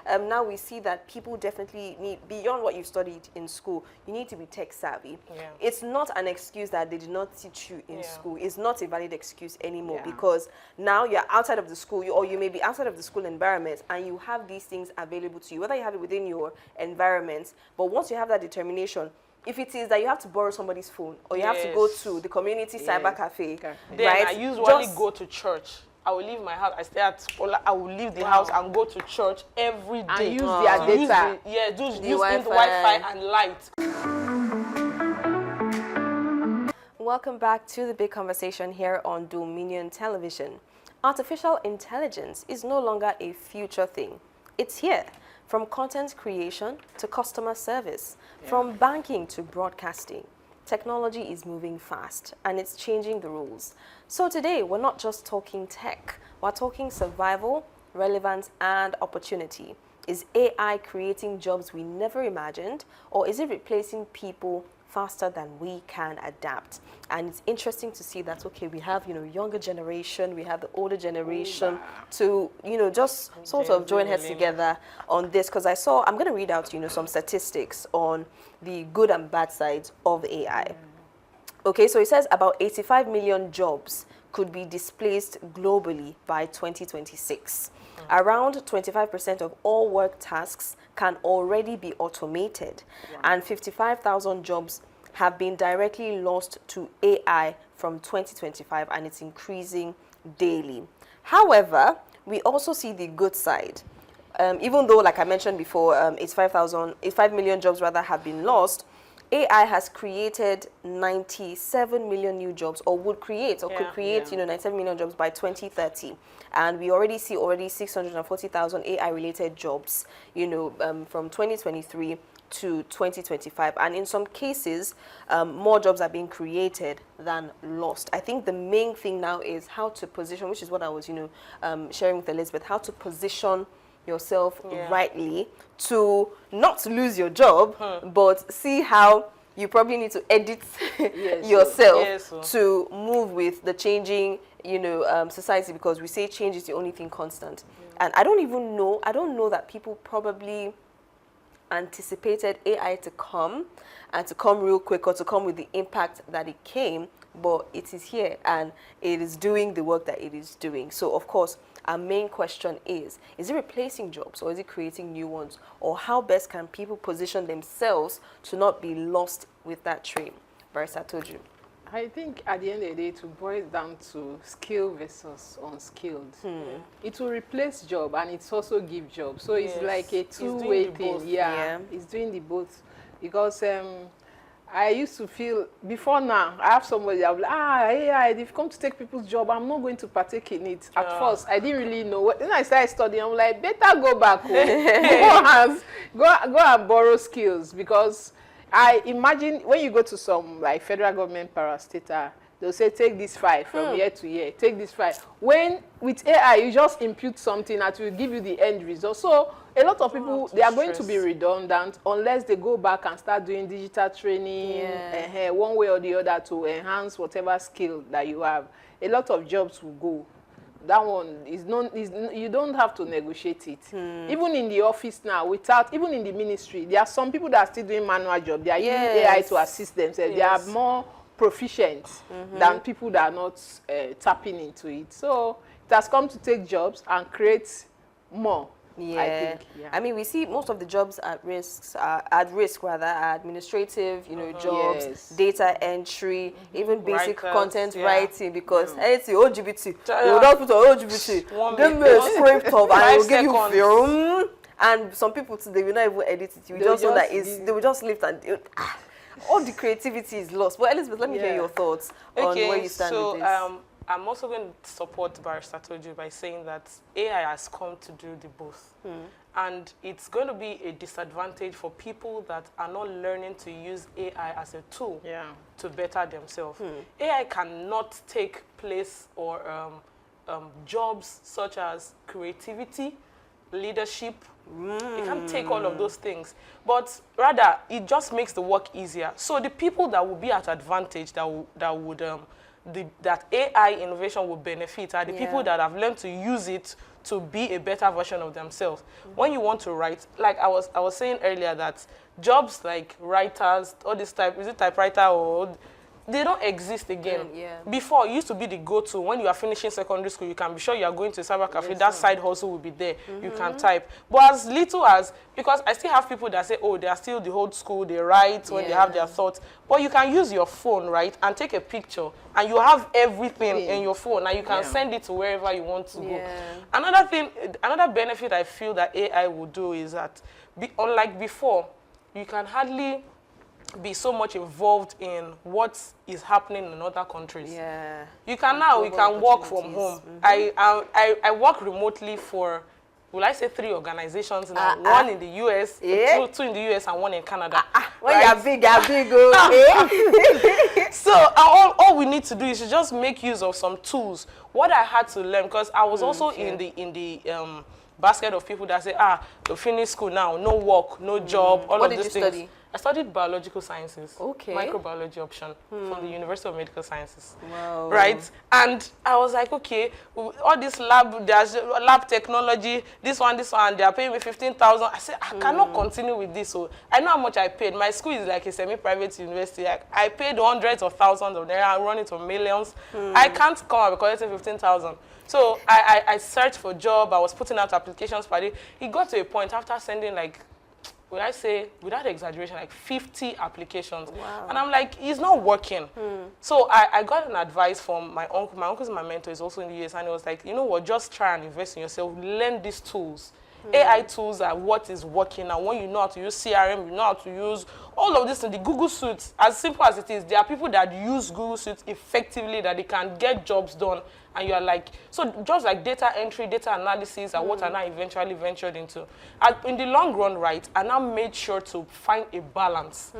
now we see that people definitely need, beyond what you studied in school, you need to be tech savvy. Yeah. It's not an excuse that they did not teach you in school. It's not a valid excuse anymore because now you're outside of the school, or you may be outside of the school environment, and you have these things available to you, whether you have it within your environment. But once you have that determination, if it is that you have to borrow somebody's phone, or you have to go to the community cyber cafe, then right? I usually go to church. I will leave my house. I stay at Spola. I will leave the house and go to church every day. And use their data. Use Wi-Fi and light. Welcome back to the big conversation here on Dominion Television. Artificial intelligence is no longer a future thing. It's here. From content creation to customer service, from banking to broadcasting. Technology is moving fast and it's changing the rules. So today, we're not just talking tech, we're talking survival, relevance, and opportunity. Is AI creating jobs we never imagined, or is it replacing people faster than we can adapt? And it's interesting to see that, okay, we have, younger generation, we have the older generation to, just sort of join heads together on this. Because I'm going to read out, some statistics on the good and bad sides of AI. Okay, so it says about 85 million jobs could be displaced globally by 2026. Around 25% of all work tasks can already be automated, and 55,000 jobs have been directly lost to AI from 2025, and it's increasing daily. However, we also see the good side. Even though, like I mentioned before, 85 million jobs rather have been lost, AI has created 97 million new jobs, or would create, or could create, 97 million jobs by 2030. And we already see 640,000 AI-related jobs, from 2023 to 2025. And in some cases, more jobs are being created than lost. I think the main thing now is how to position, which is what I was, sharing with Elizabeth, how to position yourself rightly to not lose your job, but see how you probably need to edit yourself to move with the changing, society, because we say change is the only thing constant. And I don't know that people probably anticipated AI to come real quick, or to come with the impact that it came, but it is here and it is doing the work that it is doing. So of course, our main question is it replacing jobs, or is it creating new ones? Or how best can people position themselves to not be lost with that train? Barrister Toju. I think at the end of the day, it boils down to skilled versus unskilled. It will replace job, and it's also give job. So it's like a two-way thing. It's doing the both. Because I used to feel, before now, I have somebody that will be like, AI, they've come to take people's job. I'm not going to partake in it. At first, I didn't really know. When I started studying, I'm like, better go back home. go and borrow skills. Because I imagine when you go to some like federal government parastatal, they'll say, take this file from year to year, take this file. When with AI, you just impute something that will give you the end result. So a lot of people, they are going to be redundant unless they go back and start doing digital training one way or the other to enhance whatever skill that you have. A lot of jobs will go. That one you don't have to negotiate it. Even in the office now, even in the ministry, there are some people that are still doing manual job. They are using AI to assist themselves. They are more proficient than people that are not tapping into it. So it has come to take jobs and create more. I think, I mean, we see most of the jobs at risk are administrative, jobs, data entry, even basic content writing, because it's LGBT. You don't put on LGBT. Give me a script of, and I will give you film. And some people today will not even edit it. You just know that they will just lift and all the creativity is lost. But Elizabeth, let me hear your thoughts on where you stand with this. I'm also going to support Barrister Toju by saying that AI has come to do the both. And it's going to be a disadvantage for people that are not learning to use AI as a tool to better themselves. AI cannot take place or jobs such as creativity, leadership. It can't take all of those things. But rather, it just makes the work easier. So the people that will be at advantage, that AI innovation will benefit are the people that have learned to use it to be a better version of themselves. When you want to write, like I was saying earlier, that jobs like writers, all this type, is it typewriter or they don't exist again. Before, it used to be the go-to. When you are finishing secondary school, you can be sure you are going to a cyber cafe. That side hustle will be there. You can type. But as little as, because I still have people that say, oh, they are still the old school, they write when they have their thoughts. But you can use your phone, right, and take a picture, and you have everything in your phone, and you can send it to wherever you want to go. Another thing, another benefit I feel that AI will do is that, unlike before, you can hardly be so much involved in what is happening in other countries. You can now, you can work from home. I work remotely for, will I say 3 organizations now? One in the US, two in the US and one in Canada. When you're big, So all we need to do is to just make use of some tools. What I had to learn, because I was also in the basket of people that say, you finish school now, no work, no job, all of these things. What did you study? I studied biological sciences, microbiology option from the University of Medical Sciences. Wow. Right? And I was like, okay, all this there's lab technology, this one, they are paying me 15,000. I said, I cannot continue with this. So I know how much I paid. My school is like a semi-private university. I paid hundreds of thousands of naira, I run it to millions. I can't come out because it's 15,000. So I searched for a job. I was putting out applications per day. It got to a point after sending like, would I say, without exaggeration, like 50 applications. Wow. And I'm like, it's not working. So I got an advice from my uncle. My uncle's my mentor, is also in the US, and he was like, you know what, just try and invest in yourself. Learn these tools. AI tools are what is working. And when you know how to use CRM, you know how to use all of this in the Google Suite. As simple as it is, there are people that use Google Suite effectively, that they can get jobs done. And you are like, so jobs like data entry, data analysis are what I now eventually ventured into. And in the long run, right, I now made sure to find a balance.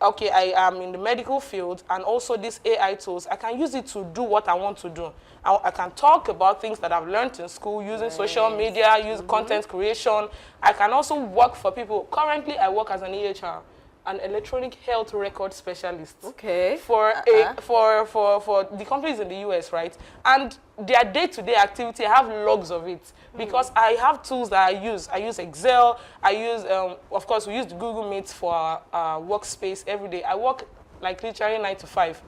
Okay, I am in the medical field, and also these AI tools, I can use it to do what I want to do. I can talk about things that I've learned in school, using social media, use content creation. I can also work for people. Currently, I work as an EHR, an electronic health record specialist. Okay. For the companies in the US, right? And their day-to-day activity, I have logs of it because I have tools that I use. I use Excel. I use, of course, we use the Google Meet for our workspace every day. I work like literally 9 to 5.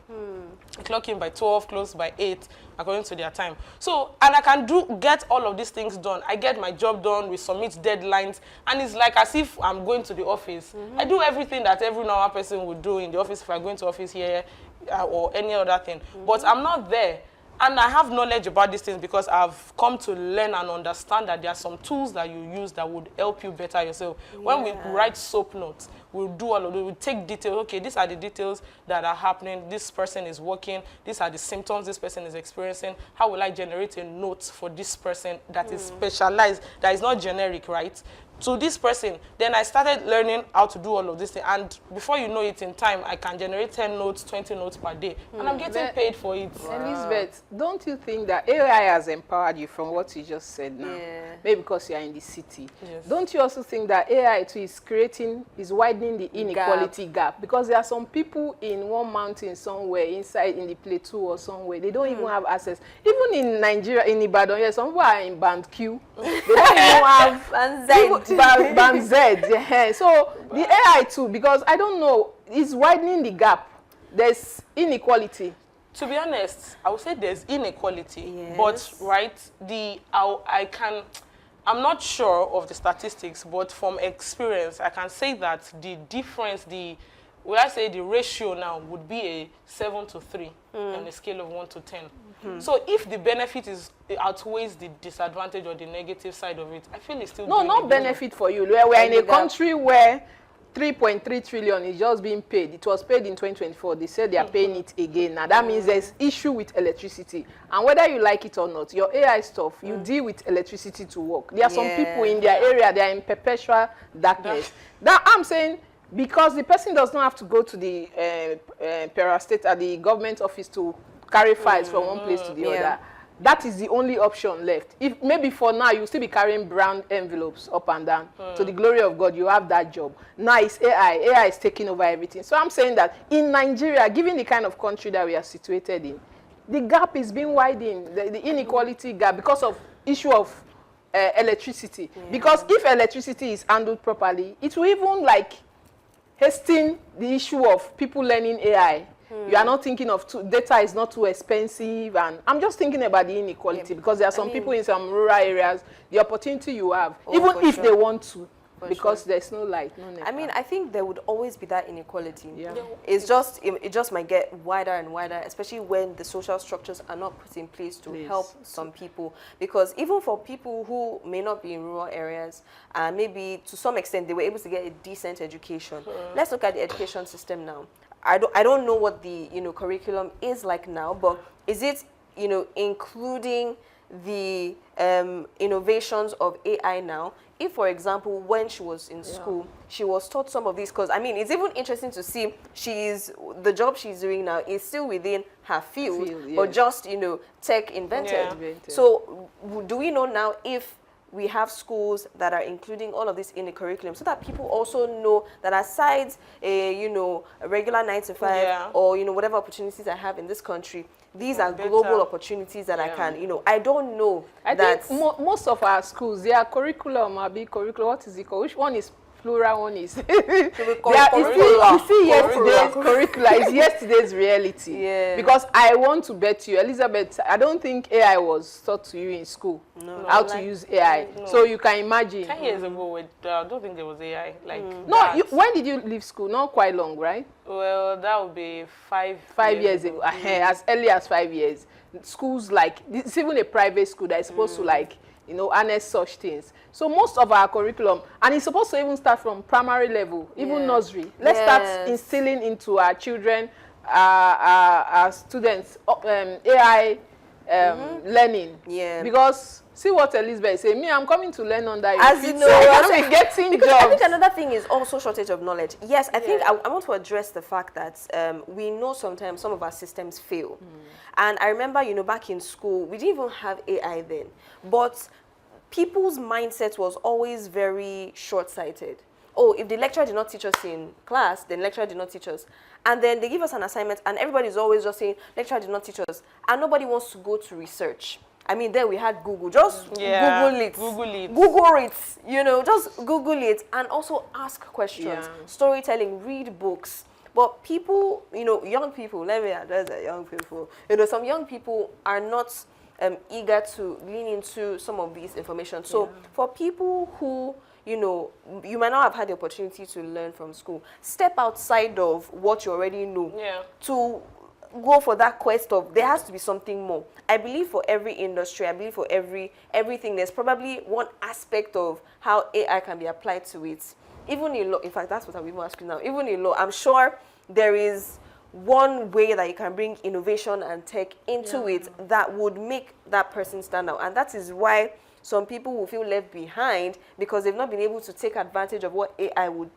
I clock in by 12, close by 8, according to their time. So, and I can get all of these things done. I get my job done, we submit deadlines, and it's like as if I'm going to the office. I do everything that every normal person would do in the office if I'm going to office here or any other thing. But I'm not there. And I have knowledge about these things because I've come to learn and understand that there are some tools that you use that would help you better yourself. When we write SOAP notes, we'll do all of it. We'll take details. Okay, these are the details that are happening. This person is working. These are the symptoms this person is experiencing. How will I generate a note for this person that is specialized, that is not generic, right? To this person, then I started learning how to do all of this thing. And before you know it, in time, I can generate 10 notes, 20 notes per day. And I'm getting paid for it. Wow. Elizabeth, don't you think that AI has empowered you from what you just said now? Maybe because you are in the city. Don't you also think that AI too is widening the inequality gap? Because there are some people in one mountain somewhere, inside in the plateau or somewhere, they don't even have access. Even in Nigeria, in Ibadan, some people are in band Q. They don't even have band Z. So the AI too, because I don't know, is widening the gap. There's inequality. To be honest, I would say there's inequality, but I'm not sure of the statistics, but from experience, I can say that the difference, the ratio now would be a 7 to 3 on a scale of 1 to 10. So if the benefit outweighs the disadvantage or the negative side of it, I feel it's still not benefit for you. We're in a country where 3.3 trillion is just being paid. It was paid in 2024. They said they are paying it again. Now that means there's issue with electricity. And whether you like it or not, your AI stuff, you deal with electricity to work. There are some people in their area, they are in perpetual darkness. That I'm saying, because the person does not have to go to the parastate at the government office to carry files from one place to the other. That is the only option left. If maybe for now you still be carrying brown envelopes up and down. To the glory of God, you have that job. Now it's AI. AI is taking over everything. So I'm saying that in Nigeria, given the kind of country that we are situated in, the gap is being widened, the inequality gap, because of issue of electricity. Because if electricity is handled properly, it will even like hasten the issue of people learning AI. You are not thinking of data is not too expensive, and I'm just thinking about the inequality because there are some people in some rural areas, the opportunity you have, even if they want to, because there's no light, no network. I mean, I think there would always be that inequality. It just might get wider and wider, especially when the social structures are not put in place to help some people. Because even for people who may not be in rural areas, maybe to some extent they were able to get a decent education. Let's look at the education system now. I don't know what the curriculum is like now, but is it including the innovations of AI now? If, for example, when she was in school, she was taught some of these, because I mean, it's even interesting to see the job she's doing now is still within her field, but just tech invented. So do we know now if we have schools that are including all of this in the curriculum, so that people also know that aside a regular 9 to 5 or whatever opportunities I have in this country, these are global opportunities that I can I don't know. I think most of our schools, their curriculum are big curriculum. What is it called? Which one is plural? One is you see yesterday's curricula is yesterday's reality. Because I want to bet you, Elizabeth, I don't think AI was taught to you in school how to use AI. So you can imagine. 10 years ago, I don't think there was AI. Like when did you leave school? Not quite long, right? Well, that would be 5 years ago. As early as 5 years. Schools like it's even a private school that is supposed to like harness such things. So most of our curriculum, and it's supposed to even start from primary level, even nursery. Let's start instilling into our children, our students, AI learning. Because see what Elizabeth say. Me, I'm coming to learn under you. As you know, I'm getting jobs. I think another thing is also shortage of knowledge. Yes, I think I want to address the fact that we know sometimes some of our systems fail. And I remember, back in school, we didn't even have AI then. But people's mindset was always very short-sighted. Oh, if the lecturer did not teach us in class, then lecturer did not teach us. And then they give us an assignment, and everybody's always just saying, lecturer did not teach us. And nobody wants to go to research. I mean, then we had Google. Just Google it. Google it. Just Google it. And also ask questions. Storytelling, read books. But people, young people, let me address the young people. Some young people are not eager to lean into some of these information. So for people who, you might not have had the opportunity to learn from school, step outside of what you already know to go for that quest of, there has to be something more. I believe for every industry, I believe for everything, there's probably one aspect of how AI can be applied to it. Even in law, in fact, that's what I'm even asking now. Even in law, I'm sure there is one way that you can bring innovation and tech into it that would make that person stand out. And that is why some people will feel left behind, because they've not been able to take advantage of what AI would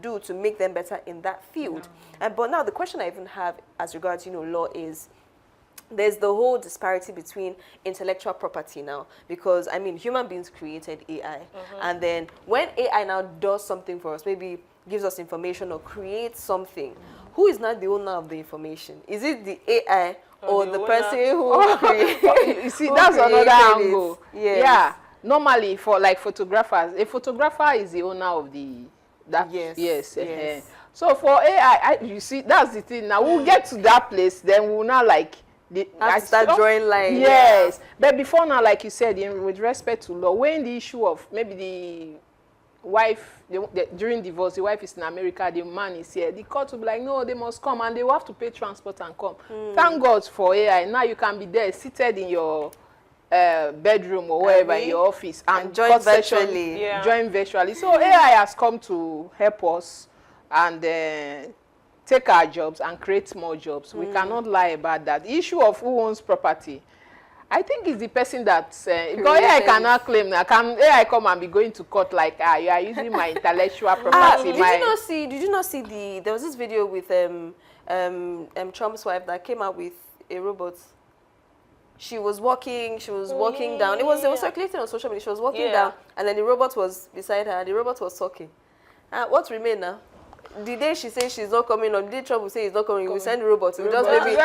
do to make them better in that field. But now the question I even have as regards law is, there's the whole disparity between intellectual property now, because I mean human beings created AI, and then when AI now does something for us, maybe gives us information or creates something, who is not the owner of the information? Is it the AI or the person who created? You see, that's another angle. Normally for like photographers, a photographer is the owner of the So for AI, you see, that's the thing. Now we'll get to that place, then we'll now like start drawing lines. Yes, but before now, like you said, with respect to law, when the issue of maybe the wife, during divorce, the wife is in America, the man is here, the court will be like, no, they must come, and they will have to pay transport and come. Thank God for AI. Now you can be there, seated in your bedroom or wherever, in your office, and join virtually. Join virtually. So AI has come to help us and take our jobs and create more jobs. We cannot lie about that. The issue of who owns property, I think it's the person that because AI cannot claim that. Can AI come and be going to court like, you are using my intellectual property? Did you not see there was this video with Trump's wife that came out with a robot. She was walking down. It was circulating on social media. She was walking down, and then the robot was beside her. The robot was talking. What remained now? the day she says she's not coming, or the day Trump will say he's not coming, we send the robot. We just maybe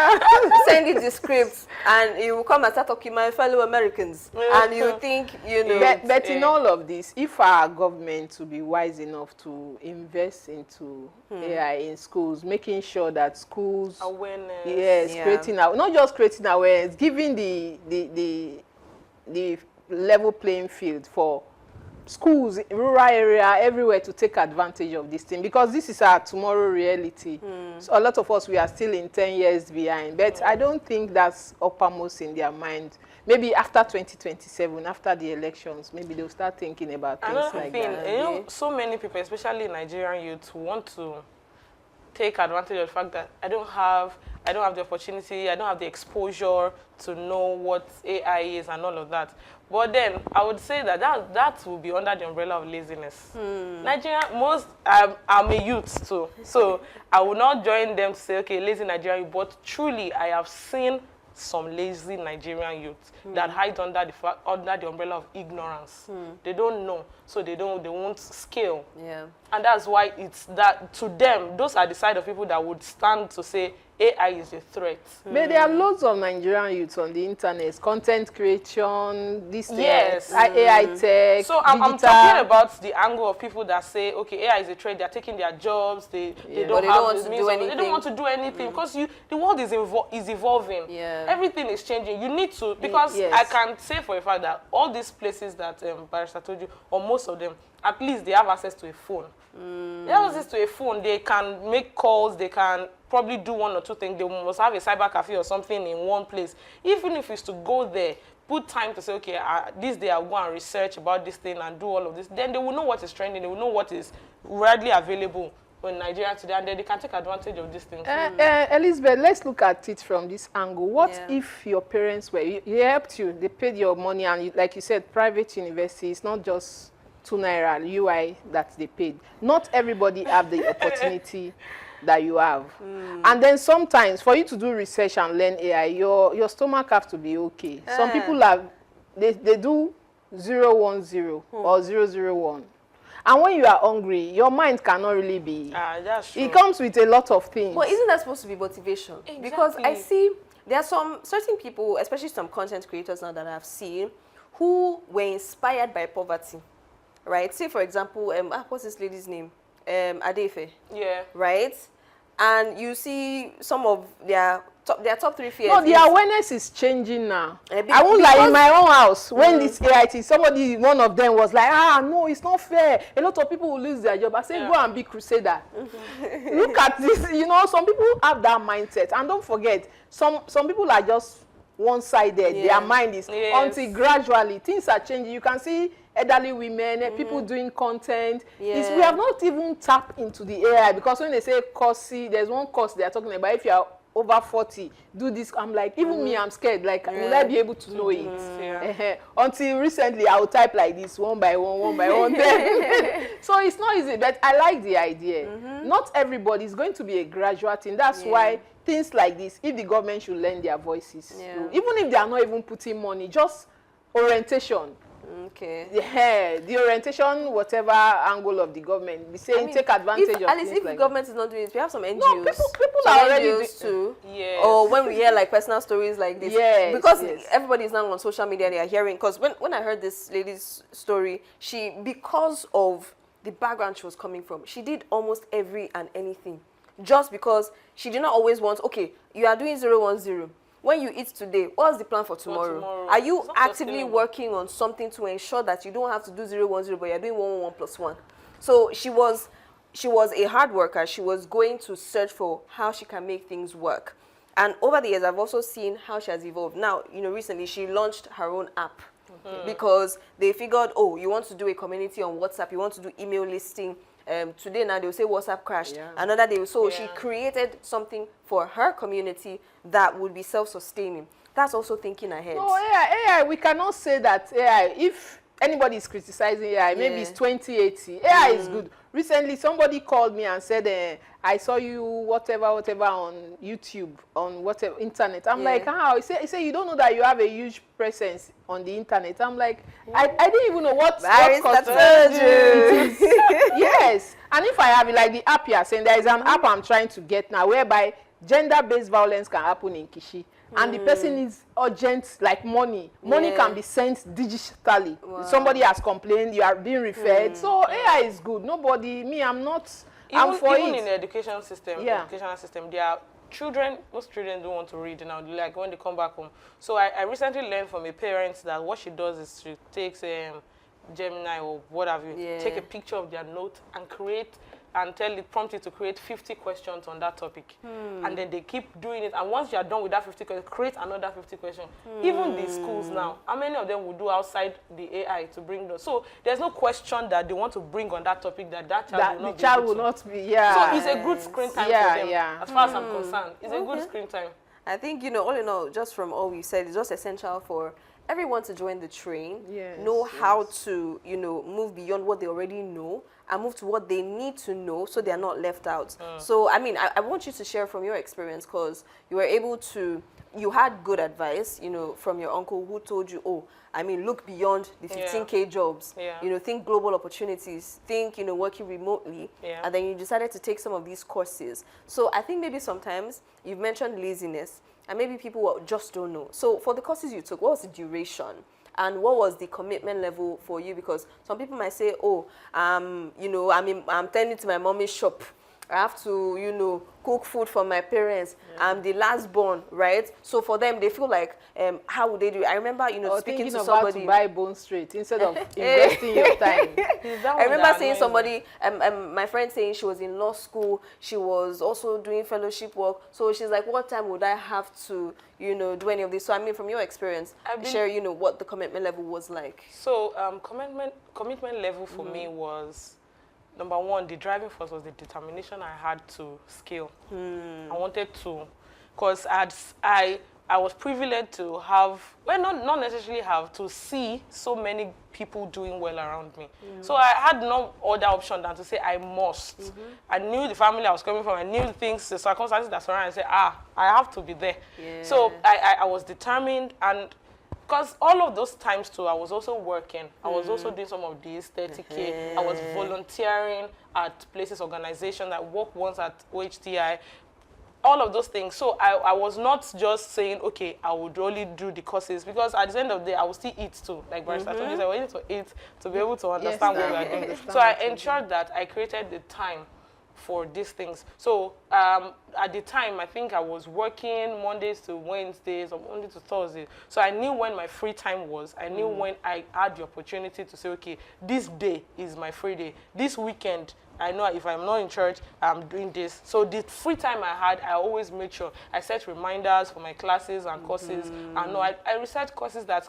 send it the script, and he will come and start talking my fellow Americans, and you think, you know. But in all of this, if our government to be wise enough to invest into AI in schools, making sure that schools awareness, yes, creating not just creating awareness, giving the level playing field for schools, rural area, everywhere to take advantage of this thing, because this is our tomorrow reality. So a lot of us, we are still in 10 years behind, but I don't think that's uppermost in their mind. Maybe after 2027, after the elections, maybe they'll start thinking about things like that. You know, so many people, especially Nigerian youth, want to take advantage of the fact that I don't have the opportunity, I don't have the exposure to know what AI is and all of that. But then I would say that will be under the umbrella of laziness. Nigeria, I'm a youth too, so I will not join them to say, okay, lazy Nigerian youth, but truly I have seen some lazy Nigerian youth that hide under the umbrella of ignorance. They don't know, so they won't scale. Yeah. And that's why it's that to them, those are the side of people that would stand to say AI is a threat. But there are loads of Nigerian youths on the internet, content creation, this yes. AI tech, so I'm talking about the angle of people that say, okay, AI is a threat, they're taking their jobs, they don't want to do anything because the world is evolving. Yeah. Everything is changing. You need to, because I can say for a fact that all these places that Barrister told you, or most of them, at least they have access to a phone. They have access to a phone. They can make calls. They can probably do one or two things. They must have a cyber cafe or something in one place. Even if it's to go there, put time to say, okay, this day I'll go and research about this thing and do all of this. Then they will know what is trending. They will know what is readily available in Nigeria today, and then they can take advantage of these things. Elizabeth, let's look at it from this angle. What if your parents were, they helped you, they paid your money, and you, like you said, private university, it's not just 2 naira UI that they paid. Not everybody have the opportunity that you have. And then sometimes for you to do research and learn AI, your stomach have to be okay. Some people have, they do 010 or 001. And when you are hungry, your mind cannot really be. That's true. It comes with a lot of things. But isn't that supposed to be motivation? Exactly. Because I see there are some certain people, especially some content creators now that I've seen, who were inspired by poverty. Right? Say, for example, what's this lady's name? Adefe. Yeah. Right? And you see some of their top 3 fears. No, the awareness is changing now. I won't lie, in my own house, when this AI thing, one of them was like, no, it's not fair. A lot of people will lose their job. I say, go and be crusader. Look at this. You know, some people have that mindset. And don't forget, some people are just one-sided. Their mind is, until gradually, things are changing. You can see elderly women, people doing content. We have not even tapped into the AI, because when they say course, there's one course they are talking about. If you are over 40, do this. I'm like, even me, I'm scared. Like, will I be able to know it? Until recently, I would type like this, one by one. So it's not easy, but I like the idea. Not everybody is going to be a gradual thing. That's why things like this, if the government should lend their voices, even if they are not even putting money, just orientation. Okay. The orientation, whatever angle of the government, be saying take advantage of at least things if like the government is not doing it, we have some NGOs. No, people are already doing too. Or when we hear like personal stories like this, because everybody is now on social media, they are hearing. Because when I heard this lady's story, because of the background she was coming from, she did almost every and anything, just because she did not always want. Okay, you are doing 010. When you eat today, what's the plan for tomorrow? Are you actively working on something to ensure that you don't have to do 010, but you're doing 111 plus 1? So she was a hard worker. She was going to search for how she can make things work. And over the years, I've also seen how she has evolved. Now, recently she launched her own app because they figured, you want to do a community on WhatsApp, you want to do email listing. Today now they'll say WhatsApp crashed. Another day, so she created something for her community that would be self-sustaining. That's also thinking ahead. No, AI, we cannot say that AI, if anybody is criticizing AI, maybe it's 2080. AI is good. Recently, somebody called me and said, I saw you whatever on YouTube, on whatever internet. I'm like, how? He said, you don't know that you have a huge presence on the internet. I'm like, I didn't even know what Yes. And if I have it, like the app you are saying, there is an app I'm trying to get now whereby gender-based violence can happen in Kishi. And the person needs urgent, like money. Money can be sent digitally. Wow. Somebody has complained, you are being referred. So AI is good. Nobody, me, I'm not, I'm for it. Even in the educational system, there are children, most children don't want to read now, like when they come back home. So I recently learned from a parent that what she does is she takes Gemini or what have you, take a picture of their note and create and prompt it to create 50 questions on that topic. And then they keep doing it. And once you are done with that 50 questions, create another 50 questions. Even the schools now, how many of them will do outside the AI to bring those? So there's no question that they want to bring on that topic that child will not be. So it's a good screen time for them, as far as I'm concerned. It's a good screen time. I think, all in all, just from all we said, it's just essential for everyone to join the train, know how to, move beyond what they already know and move to what they need to know so they're not left out. So, I mean, I want you to share from your experience because you were able to, you had good advice, from your uncle who told you, look beyond the 15K jobs, think global opportunities, think, working remotely, and then you decided to take some of these courses. So I think maybe sometimes you've mentioned laziness, and maybe people just don't know. So for the courses you took, what was the duration? And what was the commitment level for you? Because some people might say, I'm tending to my mommy's shop. I have to, cook food for my parents. I'm the last born, right? So for them, they feel like, how would they do it? I remember, speaking to somebody. To buy Bone Street instead of investing your time. I remember saying somebody, my friend saying she was in law school. She was also doing fellowship work. So she's like, what time would I have to, do any of this? So I mean, from your experience, share, what the commitment level was like. So commitment level for me was, number one, the driving force was the determination I had to scale. I wanted to, because I was privileged to have, well, not necessarily have, to see so many people doing well around me. So I had no other option than to say I must. I knew the family I was coming from. I knew the circumstances that surrounded. I said, I have to be there. So I was determined, and because all of those times too, I was also working. I was also doing some of these 30K. I was volunteering at places, organizations. I worked once at OHTI. All of those things. So I was not just saying, okay, I would only do the courses, because at the end of the day, I would still eat too. Like Barrister told you, I wanted to eat to be able to understand what we are doing. So I ensured that I created the time for these things. So at the time, I think I was working Mondays to Wednesdays or Monday to Thursdays. So I knew when my free time was. I knew when I had the opportunity to say, okay, this day is my free day. This weekend, I know if I'm not in church, I'm doing this. So the free time I had, I always made sure I set reminders for my classes and courses. And I research courses that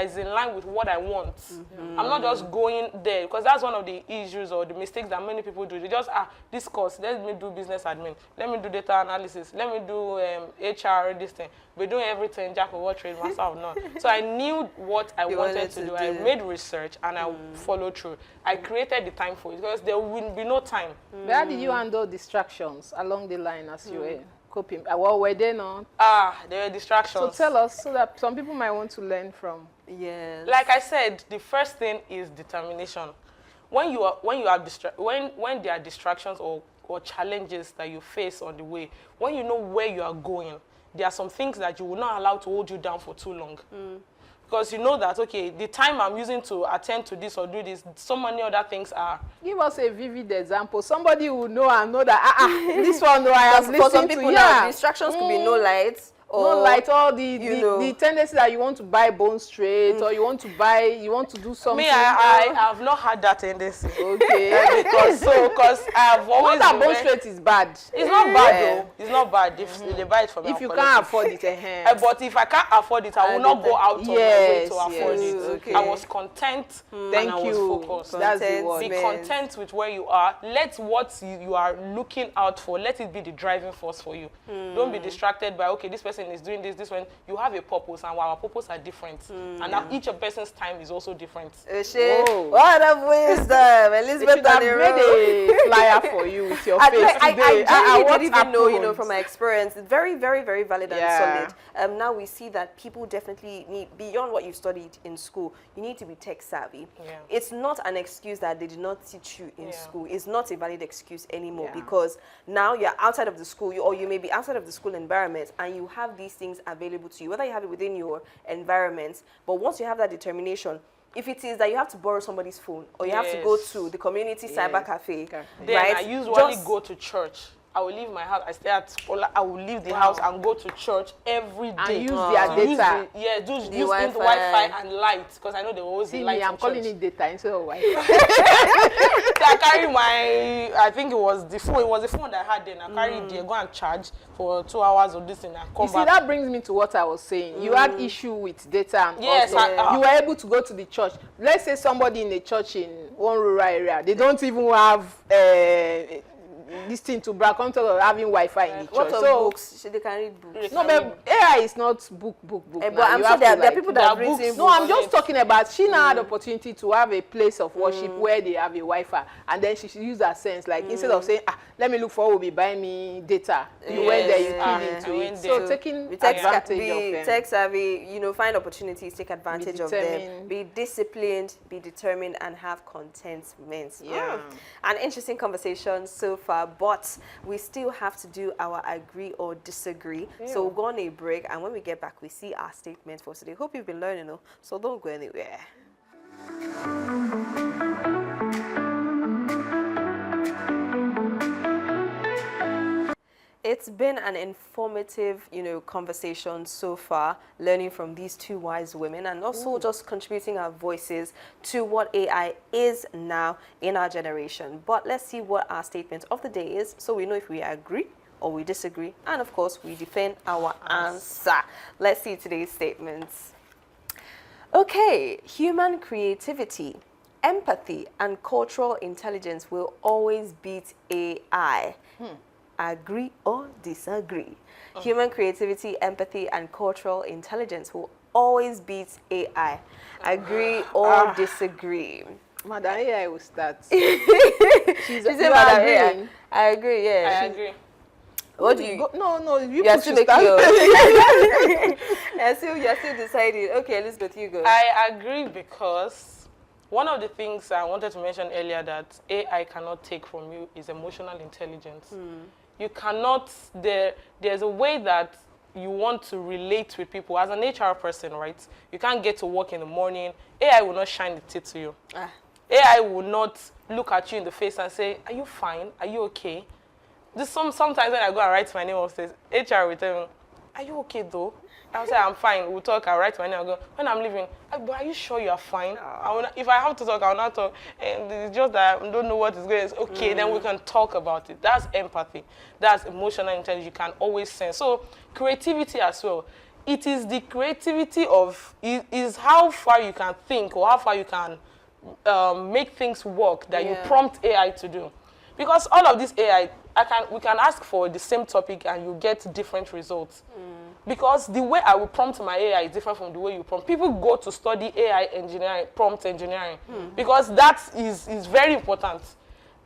is in line with what I want. I'm not just going there, because that's one of the issues or the mistakes that many people do. They just, this course, let me do business admin, let me do data analysis, let me do HR, this thing. We're doing everything, jack of all trades, master of none. So I knew what I wanted to do. I made research and I followed through. I created the time for it, because there will be no time. But how did you handle distractions along the line as you were coping? Well, were they not? There were distractions. So tell us, so that some people might want to learn from. Yes. Like I said, the first thing is determination. When there are distractions or challenges that you face on the way, when you know where you are going, there are some things that you will not allow to hold you down for too long. Because you know that, okay, the time I'm using to attend to this or do this, so many other things are. Give us a vivid example. Somebody will know and know that, this one, no, I have listened to. For some people now, distractions could be no lights. Or, no light, all the tendency that you want to buy Bone Straight, or you want to do something. Me, I have not had that tendency. Okay. Because I've always. Not that Bone Straight is bad. It's not bad though. It's not bad if they buy it from me. If you can't afford it, but if I can't afford it, I will not go out of my way to afford it. Okay. I was content. Thank and I you. was focused. That's the word. Be content with where you are. Let what you are looking out for, let it be the driving force for you. Don't be distracted by, okay, this person person is doing this one, you have a purpose, and our purpose are different. And now each person's time is also different. What a wisdom! Elizabeth I made a flyer for you with your face today. I didn't even know, you know, from my experience. It's very, very, very valid and solid. Now we see that people definitely need, beyond what you studied in school, you need to be tech savvy. It's not an excuse that they did not teach you in school. It's not a valid excuse anymore because now you're outside of the school, or you may be outside of the school environment, and you have these things available to you, whether you have it within your environment. But once you have that determination, if it is that you have to borrow somebody's phone, or you have to go to the community cyber cafe, then right? I usually go to church. I will leave my house. I stay at school. I will leave the house and go to church every day. And use their data. Use the Wi-Fi and light, because I know there will always be light. I'm calling it data instead of Wi-Fi. So I carry my, I think it was the phone. It was the phone that I had then. I carry it there, go and charge for 2 hours or this, and I come back. See, that brings me to what I was saying. You had issue with data, and you were able to go to the church. Let's say somebody in the church in one rural area, they don't even have this thing to brag on top of having Wi-Fi in the church. So books, they can read books. No, but AI is not book. But I'm sure there are people that have written books. No, I'm just talking about she now had the opportunity to have a place of worship where they have a Wi-Fi, and then she should use that sense, like instead of saying, let me look for who will be buying me data, you went there, you keyed into it. So taking advantage of them. Tech savvy, you know, find opportunities, take advantage of them. Be disciplined, be determined, and have contentment. An interesting conversation so far, but we still have to do our agree or disagree. So we'll go on a break, and when we get back, we see our statement for today. Hope you've been learning, so don't go anywhere. It's been an informative, you know, conversation so far, learning from these two wise women, and also just contributing our voices to what AI is now in our generation. But let's see what our statement of the day is, so we know if we agree or we disagree, and of course we defend our answer. Let's see today's statements. Okay, human creativity, empathy, and cultural intelligence will always beat AI. Agree or disagree? Human creativity, empathy, and cultural intelligence will always beat AI. Agree or disagree? Madam AI will start. She's Madam AI. I agree, I agree. What do you? No, you are push still to start. You're still deciding. Okay, Elizabeth, you go. I agree, because one of the things I wanted to mention earlier that AI cannot take from you is emotional intelligence. You cannot, there's a way that you want to relate with people. As an HR person, right, you can't get to work in the morning. AI will not shine the teeth to you. AI will not look at you in the face and say, are you fine? Are you okay? Sometimes when I go and write my name upstairs, HR will tell me, are you okay though? I'll say, I'm fine. We'll talk. I'll write my name. I'll go, when I'm leaving, but are you sure you're fine? If I have to talk, I'll not talk. And it's just that I don't know what is going on. Okay, then we can talk about it. That's empathy. That's emotional intelligence. You can always sense. So creativity as well. It is the creativity of, is how far you can think, or how far you can make things work that you prompt AI to do. Because all of this AI, we can ask for the same topic and you get different results. Because the way I will prompt my AI is different from the way you prompt. People go to study AI engineering, prompt engineering, because that is very important.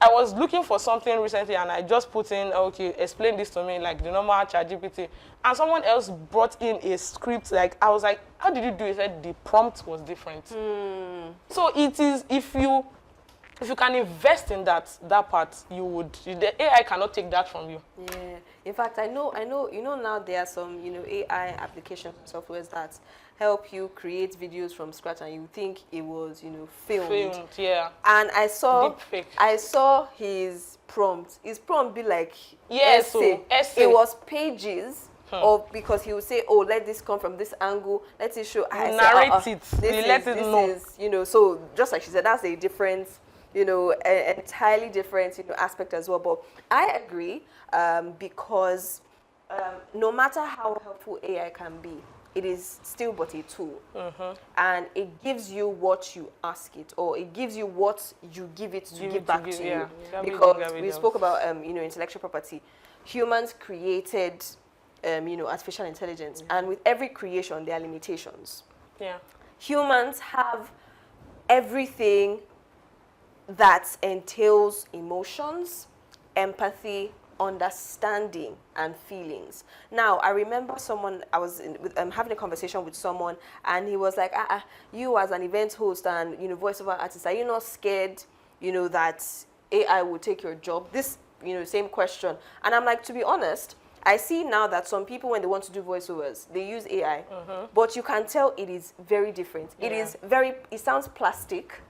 I was looking for something recently and I just put in, okay, explain this to me, like the normal ChatGPT. And someone else brought in a script, like, I was like, how did you do it? He said the prompt was different. So it is, if you can invest in that part, the AI cannot take that from you. Yeah. In fact, I know, you know, now there are some, you know, AI application softwares that help you create videos from scratch, and you think it was, you know, filmed. Yeah. And I saw his prompt. His prompt be like essay. It was pages. Because he would say, oh, let this come from this angle, let it show. Narrate it. Let it know. You know, so just like she said, that's a different, you know, an entirely different, you know, aspect as well. But I agree, because no matter how helpful AI can be, it is still but a tool. And it gives you what you ask it, or it gives you what you give it to give back to you. Because we spoke about, you know, intellectual property. Humans created artificial intelligence. And with every creation, there are limitations. Yeah. Humans have everything that entails emotions, empathy, understanding, and feelings. Now, I remember I was having a conversation with someone, and he was like, you as an event host and voiceover artist, are you not scared, that AI will take your job? This, same question. And I'm like, to be honest, I see now that some people, when they want to do voiceovers, they use AI, but you can tell it is very different. Yeah. It sounds plastic,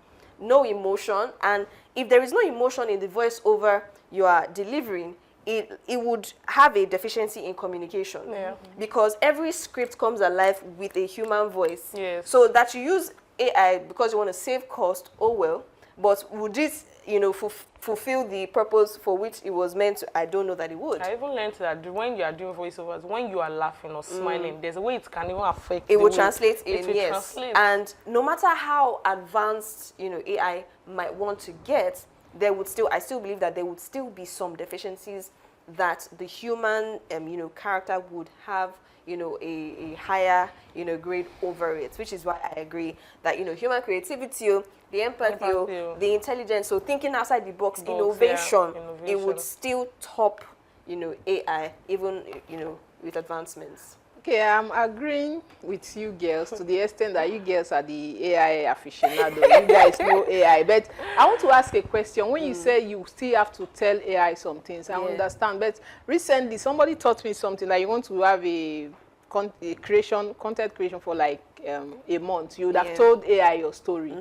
no emotion, and if there is no emotion in the voiceover you are delivering, it would have a deficiency in communication. Yeah. Because every script comes alive with a human voice. Yes. So that you use AI because you want to save cost, oh well, but would this fulfill the purpose for which it was meant to? I don't know that it would. I even learned that when you are doing voiceovers, when you are laughing or smiling, there's a way it can even affect. It will translate in, yes. And no matter how advanced AI might want to get, I still believe that there would still be some deficiencies that the human character would have a higher grade over it, which is why I agree that human creativity, the empathy, the intelligence, so thinking outside the box, innovation, it would still top AI, even with advancements. Okay, I'm agreeing with you girls to the extent that you girls are the AI aficionado. You guys know AI. But I want to ask a question. When you say you still have to tell AI some things, I understand. But recently, somebody taught me something that you want to have a content creation for like a month. You would have told AI your story.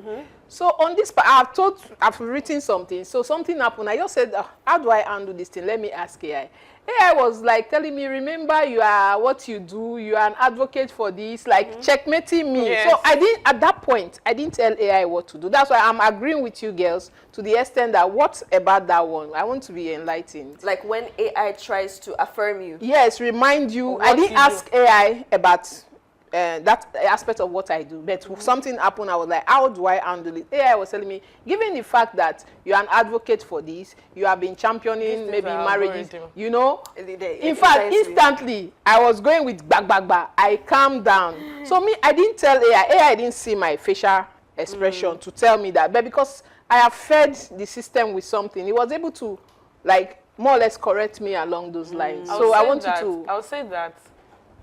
So on this part, I've written something. So something happened. I just said, how do I handle this thing? Let me ask AI. AI was like telling me, remember, you are what you do. You are an advocate for this, like checkmating me. Yes. So at that point, I didn't tell AI what to do. That's why I'm agreeing with you girls to the extent that what about that one? I want to be enlightened. Like when AI tries to affirm you. Yes, remind you. I didn't ask AI about that aspect of what I do, but something happened. I was like, how do I handle it? AI was telling me, given the fact that you're an advocate for this, you have been championing maybe marriages, in fact, instantly, I was going with bag. I calmed down. So I didn't tell AI didn't see my facial expression to tell me that, but because I have fed the system with something, it was able to, like, more or less correct me along those lines. So I want you to... I would say that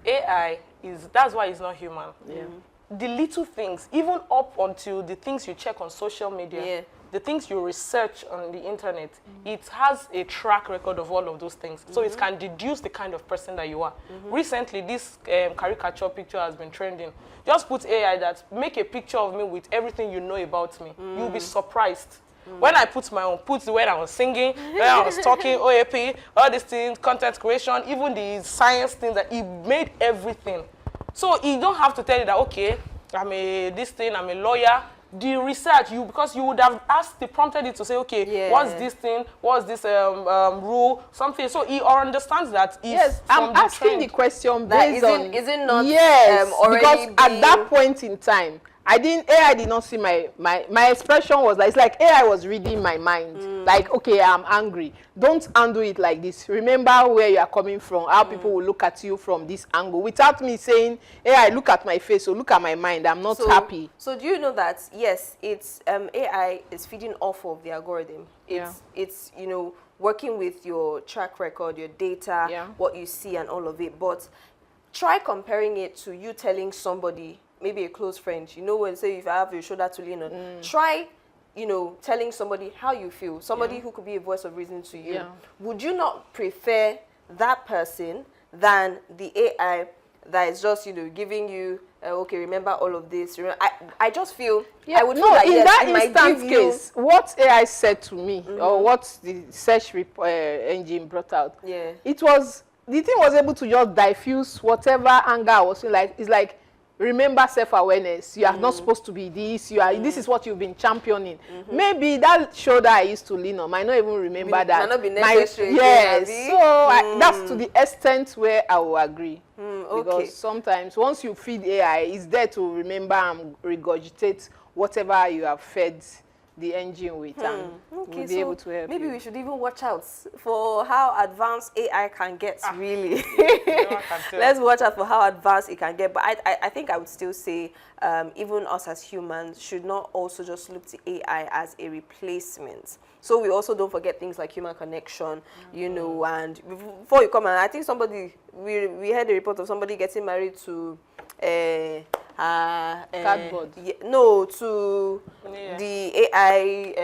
AI that's why it's not human. Yeah. The little things, even up until the things you check on social media, the things you research on the internet, it has a track record of all of those things. So it can deduce the kind of person that you are. Recently, this caricature picture has been trending. Just put AI that, make a picture of me with everything you know about me. You'll be surprised. When I put my own, when I was singing, when I was talking, OAP, all these things, content creation, even the science things, that it made everything. So you don't have to tell you that, okay, I'm a lawyer. The research, because you would have prompted it to say, okay, what's this thing, what's this rule, something. So he understands that. Yes, I'm asking the question based on... Is it not already because at that point in time, AI did not see my expression was like, it's like AI was reading my mind. Like, okay, I'm angry. Don't handle it like this. Remember where you are coming from, how people will look at you from this angle. Without me saying, AI, look at my face, or look at my mind, I'm not happy. So do you know that, yes, it's AI is feeding off of the algorithm. It's working with your track record, your data, what you see and all of it. But try comparing it to you telling somebody, maybe a close friend, when say if I have your shoulder to lean on, try, telling somebody how you feel, somebody who could be a voice of reason to you. Would you not prefer that person than the AI that is just, giving you, okay, remember all of this? I just feel, I would feel like, in yes, that instance case, what AI said to me, or what the search engine brought out, it was, the thing was able to just diffuse whatever anger I was feeling. Like, it's like, remember self-awareness. You are not supposed to be this. You are. This is what you've been championing. Maybe that shoulder I used to lean on might not even remember that. Might not be necessary. So that's to the extent where I will agree. Because sometimes once you feed AI, it's there to remember and regurgitate whatever you have fed the engine with, and we'll be able to help maybe you. we should even watch out for how advanced AI can get, really. Let's watch out for how advanced it can get. But I think I would still say even us as humans should not also just look to AI as a replacement. So we also don't forget things like human connection, you know, and before you come, and I think somebody, we heard a report of somebody getting married to Cardboard. no, to the AI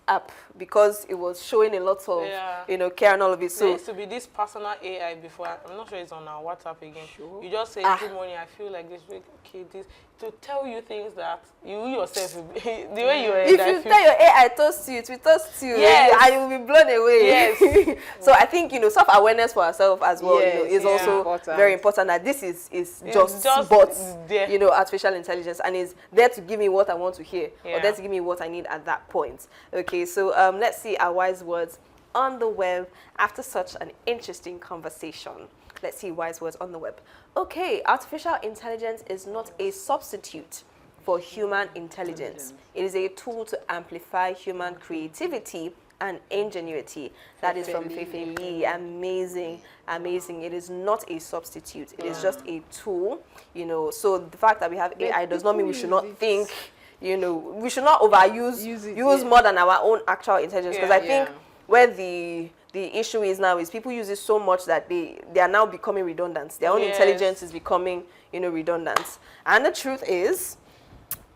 app, because it was showing a lot of you know, care and all of it. So there used to be this personal AI before. I'm not sure it's on our WhatsApp again. Sure. You just say, good morning, I feel like this week, okay, this, to tell you things that you yourself, the way you are. If you tell your AI toast you, it will toast you, and you will be blown away. Yes. So I think, you know, self-awareness for ourselves as well, you know, is also important. very important. That this is just but, you know, artificial intelligence, and is there to give me what I want to hear, or there to give me what I need at that point. Okay, so let's see our wise words on the web after such an interesting conversation. Let's see wise words on the web. Okay, artificial intelligence is not a substitute for human intelligence. It is a tool to amplify human creativity and ingenuity. That is from Fefe Lee. Amazing, amazing. It is not a substitute. It is just a tool, you know. So the fact that we have AI does not mean we should not think, you know, we should not use more than our own actual intelligence. Because I think where the issue is now is people use it so much that they are now becoming redundant. Their own intelligence is becoming, you know, redundant. And the truth is,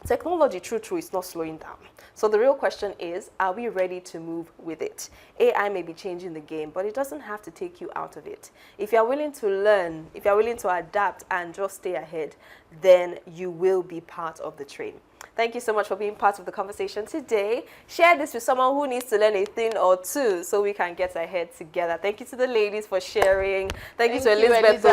technology, true, is not slowing down. So the real question is, are we ready to move with it? AI may be changing the game, but it doesn't have to take you out of it. If you're willing to learn, if you're willing to adapt and just stay ahead, then you will be part of the train. Thank you so much for being part of the conversation today. Share this with someone who needs to learn a thing or two so we can get ahead together. Thank you to the ladies for sharing. Thank you to Elizabeth,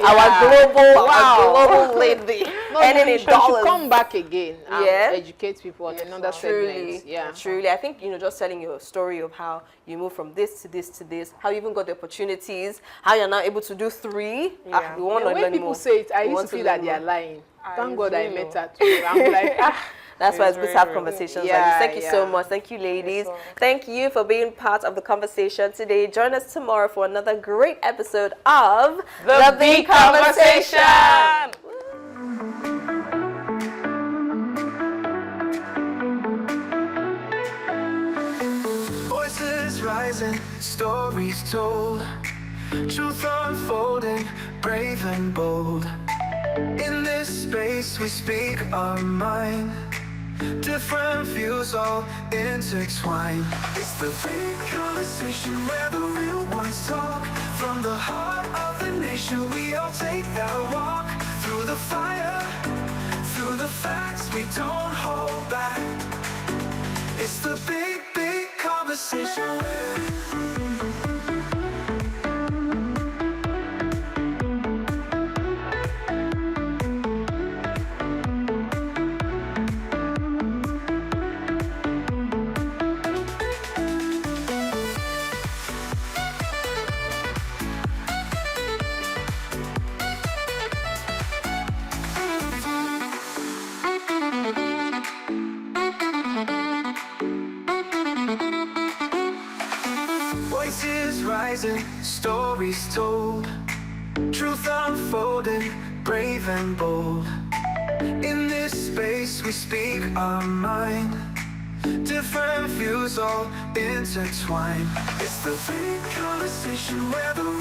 our global lady, earning in dollars. Should come back again and educate people on another segment. Truly. I think, you know, just telling your story of how you move from this to this to this, how you even got the opportunities, how you're now able to do 3. We want to learn more. When people say it, I used to feel that they are lying. Thank God I met her too. I'm like, that's why it's good to have conversations like this. Thank you so much. Thank you, ladies. Thank you for being part of the conversation today. Join us tomorrow for another great episode of The Big Conversation. Voices rising, stories told, truth unfolding, brave and bold. In this space we speak our mind, different views all intertwined. It's the big conversation where the real ones talk. From the heart of the nation we all take that walk. Through the fire, through the facts we don't hold back. It's the big conversation. Voices rising, stories told, truth unfolding, brave and bold. In this space we speak our mind, different views all intertwined. It's the big conversation where the